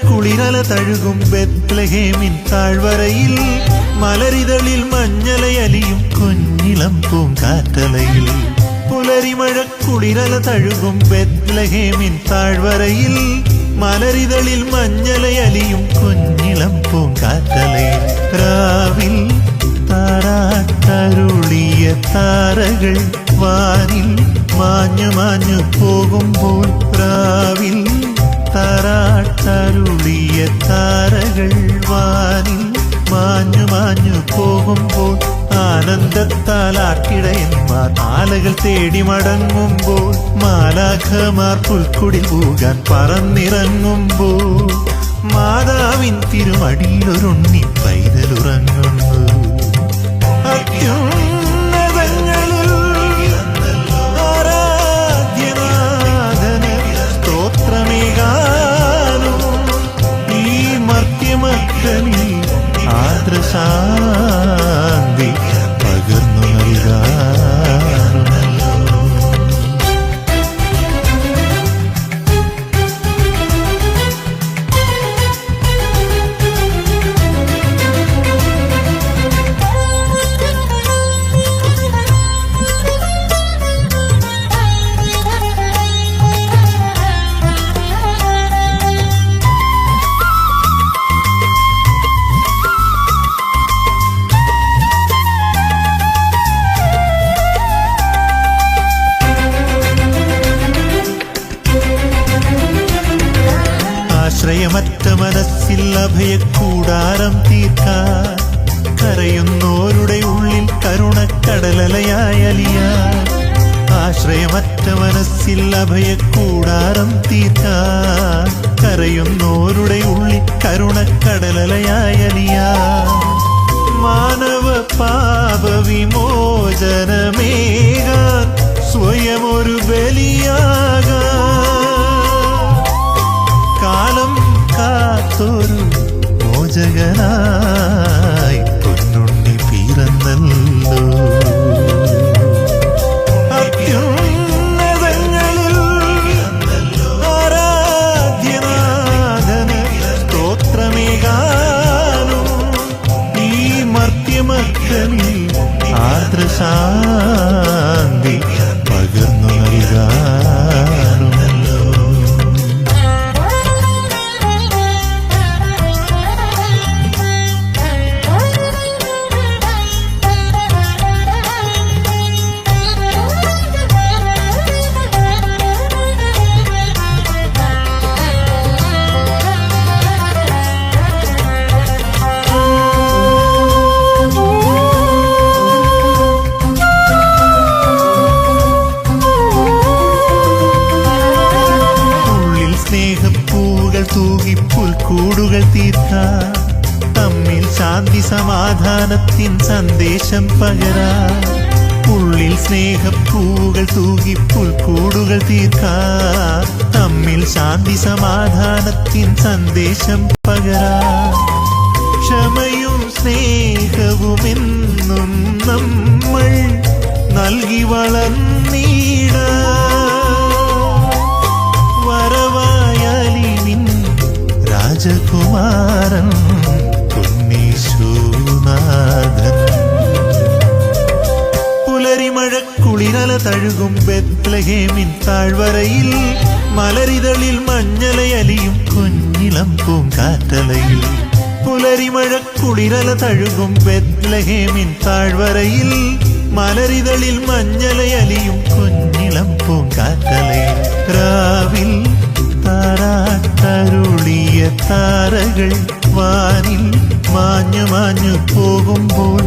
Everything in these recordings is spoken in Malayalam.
കുളിരല തഴുകും ബെത്ലഹേമിൻ താഴ്വരയിൽ മലരിതളിൽ മഞ്ഞലയലിയും കുഞ്ഞിളം പൂങ്കാറ്റലയിൽ. പുലരിമഴ കുളിരല തഴുകും ബെത്ലഹേമിൻ താഴ്വരയിൽ മലരിതളിൽ മഞ്ഞലയലിയും കുഞ്ഞിളം പൂങ്കാറ്റലയിൽ. രാവിൽ താരാട്ടരുളിയ താരകൾ വാനിൽ മാഞ്ഞു മാഞ്ഞു പോകുമ്പോൾ, രാവിൽ താരാട്ടരുളിയ താരകൾ വാനിൽ മാഞ്ഞു മാഞ്ഞു പോകുമ്പോൾ, ആനന്ദത്താൽ ആട്ടിടയന്മാർ ആലകൾ തേടി മടങ്ങുമ്പോൾ, മാലാഖമാർ പുൽക്കുടിൽ പോകാൻ പറന്നിറങ്ങുമ്പോൾ, മാതാവിൻ തിരുമടിയിലൊരുണ്ണി പൈതലുറങ്ങുന്നു. അത്യുന്നതങ്ങളിൽ ആരാധ്യനാഥന് സ്തോത്രമേകാനും ഈ മർത്യമക്കനിൽ ആർദ്രശാന്തി പകർന്നു നൽകാറുമല്ലോ. ആശ്രയമറ്റ മനസ്സിൽ അഭയക്കൂടാരം തീർക്കാൻ, കരയുന്നോരുടെ ഉള്ളിൽ കരുണക്കടലലയായലിയാൻ. ആശ്രയമറ്റ മനസ്സിൽ അഭയക്കൂടാരം തീർക്കാൻ, കരയുന്നോരുടെ ഉള്ളിൽ കരുണക്കടലലയായലിയാൻ. മാനവ പാപവിമോചനമേകാൻ സ്വയമൊരു ബലിയാകാൻ കാലം കാത്തൊരു മോചകനായി പൊന്നുണ്ണി പിറന്നല്ലോ. അത്യുന്നതങ്ങളിൽ ആരാധ്യനാഥന് സ്തോത്രമേകാനും ഈ മർത്യമക്കനിൽ ആർദ്രശാന്തി പകർന്നു നൽകാറുമല്ലോ. സ്നേഹപ്പൂകൾ തൂകി പുൽക്കൂടുകൾ തീർക്കാൻ, തമ്മിൽ ശാന്തി സമാധാനത്തിൻ സന്ദേശം പകരാൻ. ഉള്ളിൽ സ്നേഹപ്പൂകൾ തൂകി പുൽക്കൂടുകൾ തീർക്കാൻ, തമ്മിൽ ശാന്തി സമാധാനത്തിൻ സന്ദേശം പകരാൻ. ക്ഷമയും സ്നേഹവുമെന്നും നമ്മൾ നൽകി വളർന്നിടാൻ. വരവായാലിനിൻ രാജകുമാരൻ ഉണ്ണീശോനാഥൻ. പുലരിമഴ കുളിരല തഴുകും ബെത്ലഹേമിൻ താഴ്വരയിൽ മലരിതളിൽ മഞ്ഞലയലിയും കുഞ്ഞിളം പൂങ്കാറ്റലയിൽ. പുലരിമഴ കുളിരല തഴുകും ബെത്ലഹേമിൻ താഴ്വരയിൽ മലരിതളിൽ മഞ്ഞലയലിയും കുഞ്ഞിളം പൂങ്കാറ്റലയിൽ. രാവിൽ താരാട്ടരുളിയ താരകൾ വാനിൽ മാഞ്ഞു മാഞ്ഞു പോകുമ്പോൾ,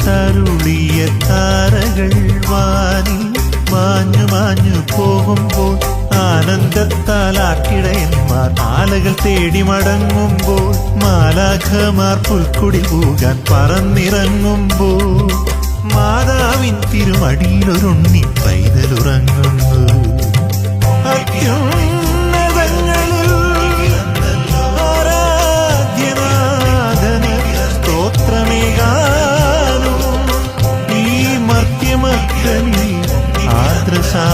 തരുളിയ താരകൾ വാനിൽ മാഞ്ഞു മാഞ്ഞു പോകുമ്പോൾ ആനന്ദത്താൽ ആട്ടിടയന്മാർ ആലകൾ തേടി മടങ്ങുമ്പോൾ മാലാഖമാർ പുൽക്കുടി പോകാൻ പറന്നിറങ്ങുമ്പോൾ മാതാവിൻ തിരുമടിയിലൊരുണ്ണി പൈതലുറങ്ങുന്നു. അത്യുന്നതങ്ങളിൽ ആരാധ്യനാഥന് സ്തോത്രമേകാനും ഈ മർത്യമക്കളിൽ ആദ്രസാ